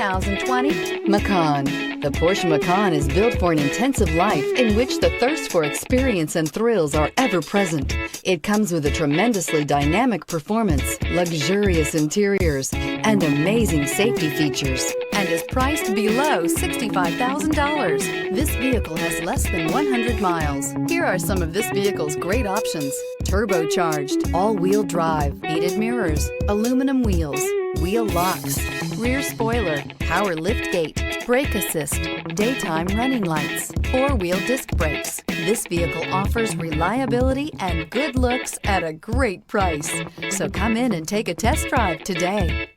2020 Macan. The Porsche Macan is built for an intensive life in which the thirst for experience and thrills are ever present. It comes with a tremendously dynamic performance, luxurious interiors, and amazing safety features, and is priced below $65,000. This vehicle has less than 100 miles. Here are some of this vehicle's great options: turbocharged, all-wheel drive, heated mirrors, aluminum wheels, wheel locks, rear spoiler, power liftgate, brake assist, daytime running lights, four-wheel disc brakes. This vehicle offers reliability and good looks at a great price. So come in and take a test drive today.